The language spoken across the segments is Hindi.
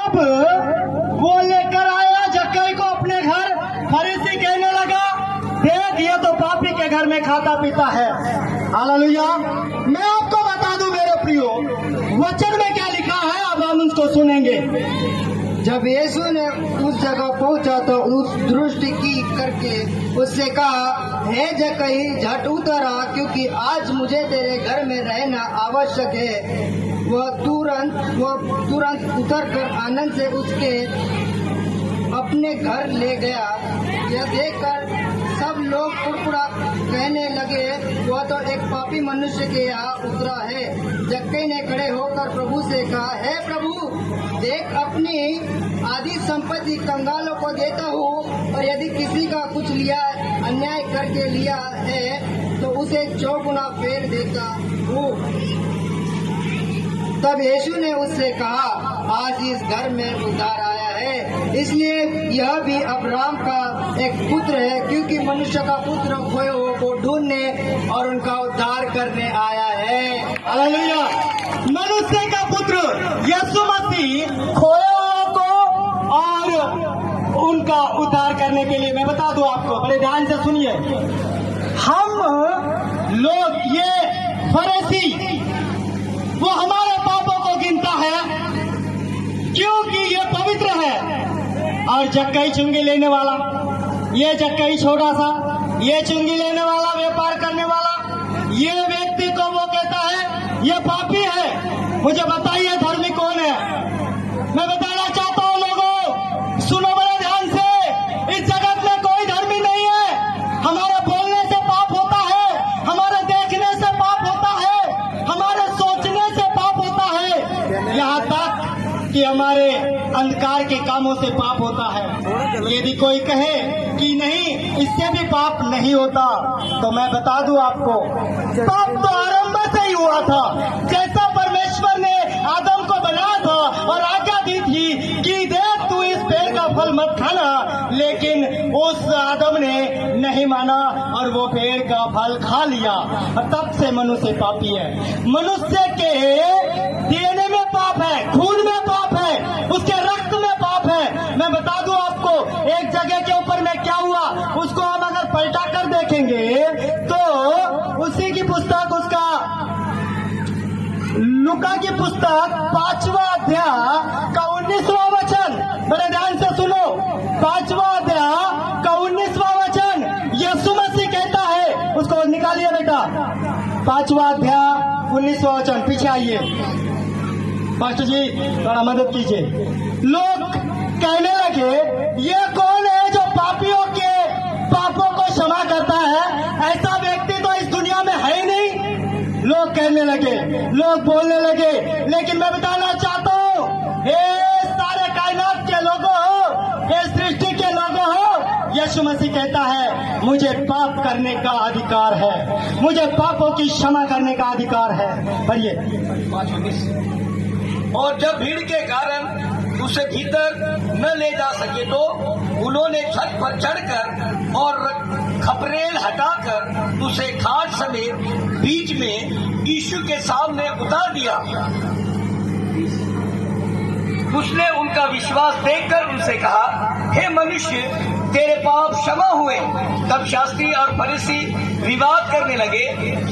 तब वो लेकर आया जक्कई को अपने घर। फरीसी कहने लगा, देख ये तो पापी के घर में खाता पीता है। हालेलुया। मैं आपको बता दूं मेरे प्रियो, वचन में क्या लिखा है, अब हम उसको सुनेंगे। जब यीशु ने उस जगह पहुंचा तो उस दृष्टि की करके उससे कहा, हे जक्कई झट उतर आ, क्योंकि आज मुझे तेरे घर में रहना आवश्यक है। वह तुरंत उतर कर आनंद से उसके अपने घर ले गया। यह देखकर सब लोग कुड़कुड़ा कहने लगे, वह तो एक पापी मनुष्य के यहाँ उतरा है। जक्कई ने खड़े होकर प्रभु से कहा, हे प्रभु, देख अपनी आधी संपत्ति कंगालों को देता हूँ, और यदि किसी का कुछ लिया अन्याय करके लिया है तो उसे 4 गुना फेर देता हूँ। तब यीशु ने उससे कहा, आज इस घर में उद्धार आया है, इसलिए यह भी अब्राहम का एक पुत्र है, क्योंकि मनुष्य का पुत्र खोए हुओं को ढूंढने और उनका उद्धार करने आया है। हालेलुया। मनुष्य का पुत्र यीशु मसीह खोए हुओं को और उनका उद्धार करने के लिए। मैं बता दूं आपको, बड़े ध्यान से सुनिए। हम लोग, ये फरीसी, वो हमारे पापों को गिनता है क्योंकि ये पवित्र है। और जक्कई चुंगी लेने वाला, ये जक्कई छोटा सा, ये चुंगी लेने वाला, व्यापार करने वाला, ये व्यक्ति को वो कहता है ये पापी है। मुझे बताइए धर्मी कौन है? मैं बताना चाहता हूँ लोगों, सुनो बड़े ध्यान से, इस जगत में कोई धर्मी नहीं है। हमारे बोलने से पाप होता है, हमारे देखने से पाप होता है, हमारे सोचने से पाप होता है, यहाँ तक कि हमारे अंधकार के कामों से पाप होता है। यदि कोई कहे कि नहीं इससे भी पाप नहीं होता, तो मैं बता दूं आपको, पाप तो आरंभ से ही हुआ था। जैसा परमेश्वर ने आदम को बनाया था और आज्ञा दी थी कि देख तू इस पेड़ का फल मत खाना, लेकिन उस आदम ने नहीं माना और वो पेड़ का फल खा लिया, और तब से मनुष्य पापी है। मनुष्य के डीएनए में पाप है, खून में पाप है, उसके रक्त में पाप है। मैं बता दूं आपको, एक जगह के ऊपर में क्या हुआ, उसको हम अगर पलटा कर देखेंगे तो उसी की पुस्तक, उसका लूका की पुस्तक 5वां अध्याय का 19वां वचन, बड़े ध्यान से सुनो। 5वां अध्याय का 19वां वचन यीशु मसीह कहता है, उसको निकालिए बेटा। 5वां अध्याय 19वां वचन, पीछे आइए पास्टर जी, थोड़ा मदद कीजिए। लोग कहने लगे, ये कौन है जो पापियों के पापों को क्षमा करता है? ऐसा व्यक्ति तो इस दुनिया में है ही नहीं। लोग कहने लगे, लोग बोलने लगे। लेकिन मैं बताना चाहता हूँ, हे सारे कायनात के लोगों हो, हे सृष्टि के लोगों हो, यीशु मसीह कहता है मुझे पाप करने का अधिकार है, मुझे पापों की क्षमा करने का अधिकार है। पढ़िए। और जब भीड़ के कारण उसे भीतर न ले जा सके तो उन्होंने छत पर चढ़कर और खपरेल हटाकर उसे खाट समेत बीच में यीशु के सामने उतार दिया। उसने उनका विश्वास देखकर उनसे कहा, हे मनुष्य, तेरे पाप क्षमा हुए। तब शास्त्री और फरीसी विवाद करने लगे,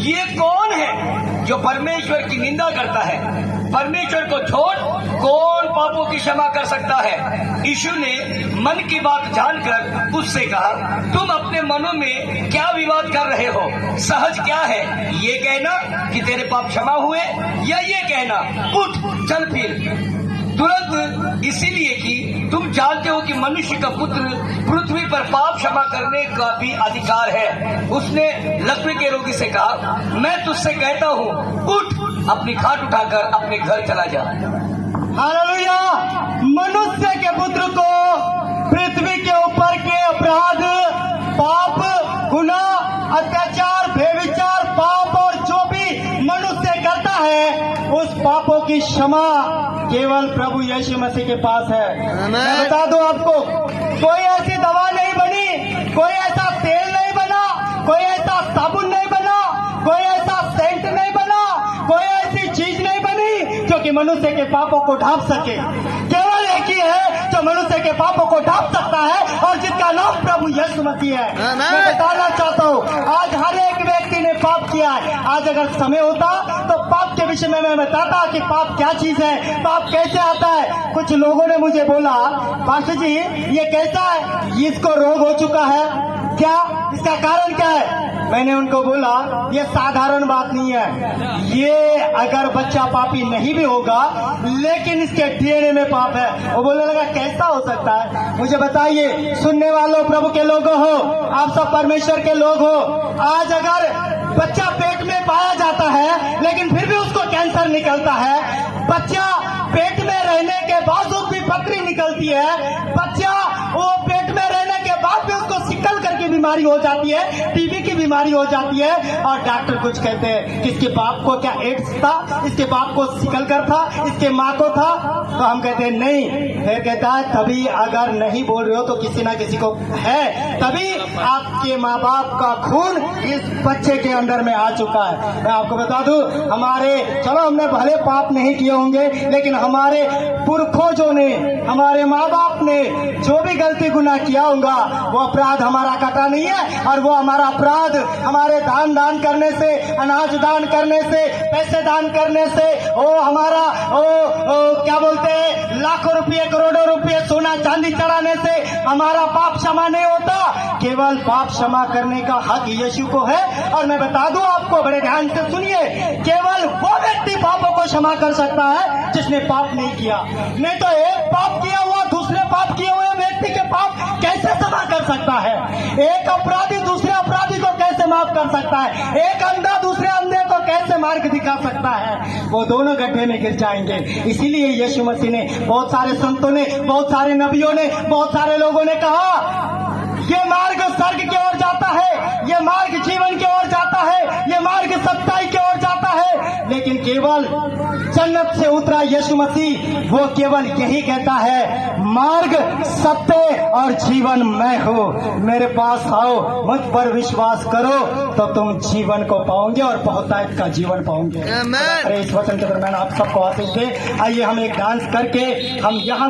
ये कौन है जो परमेश्वर की निंदा करता है? परमेश्वर को छोड़ कौन पापों की क्षमा कर सकता है? यीशु ने मन की बात जानकर उससे कहा, तुम अपने मनों में क्या विवाद कर रहे हो? सहज क्या है, ये कहना कि तेरे पाप क्षमा हुए, या ये कहना उठ चल फिर? तुरंत इसीलिए कि तुम जानते हो कि मनुष्य का पुत्र पृथ्वी पर पाप क्षमा करने का भी अधिकार है। उसने लकवे के रोगी से कहा, मैं तुझसे कहता हूँ, उठ, अपनी खाट उठाकर अपने घर चला जा। हालेलुया। मनुष्य के पुत्र को पृथ्वी के ऊपर के अपराध, पाप, गुनाह, अत्याचार, बेविचार, पाप और जो भी मनुष्य करता है, उस पापों की क्षमा केवल प्रभु यीशु मसीह के पास है। मैं बता दूं आपको, कोई ऐसी दवा नहीं बनी, कोई ऐसा तेल नहीं बना, कोई ऐसा साबुन नहीं बना, कोई ऐसा सेंट नहीं बना, कोई ऐसी चीज नहीं बनी जो कि मनुष्य के पापों को ढांप सके। केवल एक यीशु मसीह है। मैं बताना चाहता हूँ आज हर एक व्यक्ति ने पाप किया है। आज अगर समय होता तो पाप के विषय में मैं बताता कि पाप क्या चीज है, पाप कैसे आता है। कुछ लोगों ने मुझे बोला, पास्टर जी ये कैसा है, इसको रोग हो चुका है क्या, इसका कारण क्या है? मैंने उनको बोला ये साधारण बात नहीं है। ये अगर बच्चा पापी नहीं भी होगा लेकिन इसके डीएनए में पाप है। वो बोलने लगा कैसा हो सकता है? मुझे बताइए, सुनने वालों, प्रभु के लोगों हो, आप सब परमेश्वर के लोग हो, आज अगर बच्चा पेट में पाया जाता है लेकिन फिर भी उसको कैंसर निकलता है, बच्चा पेट में रहने के बावजूद भी पथरी निकलती है, बच्चा वो पेट में रहने के बाद भी उसको सिकल करके बीमारी हो जाती है, टीबी की बीमारी हो जाती है, और डॉक्टर कुछ कहते हैं कि इसके बाप को क्या एड्स था, इसके बाप को सिकल कर था, इसके माँ को था। तो हम कहते हैं नहीं। फिर कहता है तभी अगर नहीं बोल रहे हो तो किसी ना किसी को है, तभी आपके माँ बाप का खून इस बच्चे के अंदर में आ चुका है। मैं आपको बता दूं, हमारे, चलो हमने भले पाप नहीं किए होंगे लेकिन हमारे पुरखों ने, हमारे माँ बाप ने जो भी गलती गुनाह किया होगा वो अपराध हमारा कटा नहीं है। और वो हमारा अपराध हमारे दान करने से, अनाज दान करने से, पैसे दान करने से, वो हमारा क्या बोलते हैं, लाखों रुपये, करोड़ों रुपये, सोना चांदी चढ़ाने से हमारा पाप क्षमा नहीं होता। केवल पाप क्षमा करने का हक यीशु को है। और मैं बता दूं आपको, बड़े ध्यान से सुनिए, केवल वो व्यक्ति पापों को क्षमा कर सकता है जिसने पाप नहीं किया। नहीं तो एक पाप किया हुआ दूसरे पाप किए हुए व्यक्ति के पाप कैसे क्षमा कर सकता है? एक अपराधी दूसरे अपराधी को कैसे माफ कर सकता है? एक अंधा दूसरे अंधे को कैसे मार्ग दिखा सकता है? वो दोनों गड्ढे में गिर जाएंगे। इसीलिए यीशु मसीह ने, बहुत सारे संतों ने, बहुत सारे नबियों ने, बहुत सारे लोगों ने कहा ये मार्ग स्वर्ग की ओर जाता है, ये मार्ग जीवन की ओर जाता है, ये मार्ग सच्चाई की ओर जाता है। लेकिन केवल जन्नत से उतरा यीशु मसीह वो केवल यही कहता है, मार्ग, सत्य और जीवन मैं हूँ, मेरे पास आओ, मुझ पर विश्वास करो तो तुम जीवन को पाओगे और बहुतायत का जीवन पाओगे। अरे इस वचन के दरम्यान आप सबको आशीष दे। आइए हम एक डांस करके हम यहाँ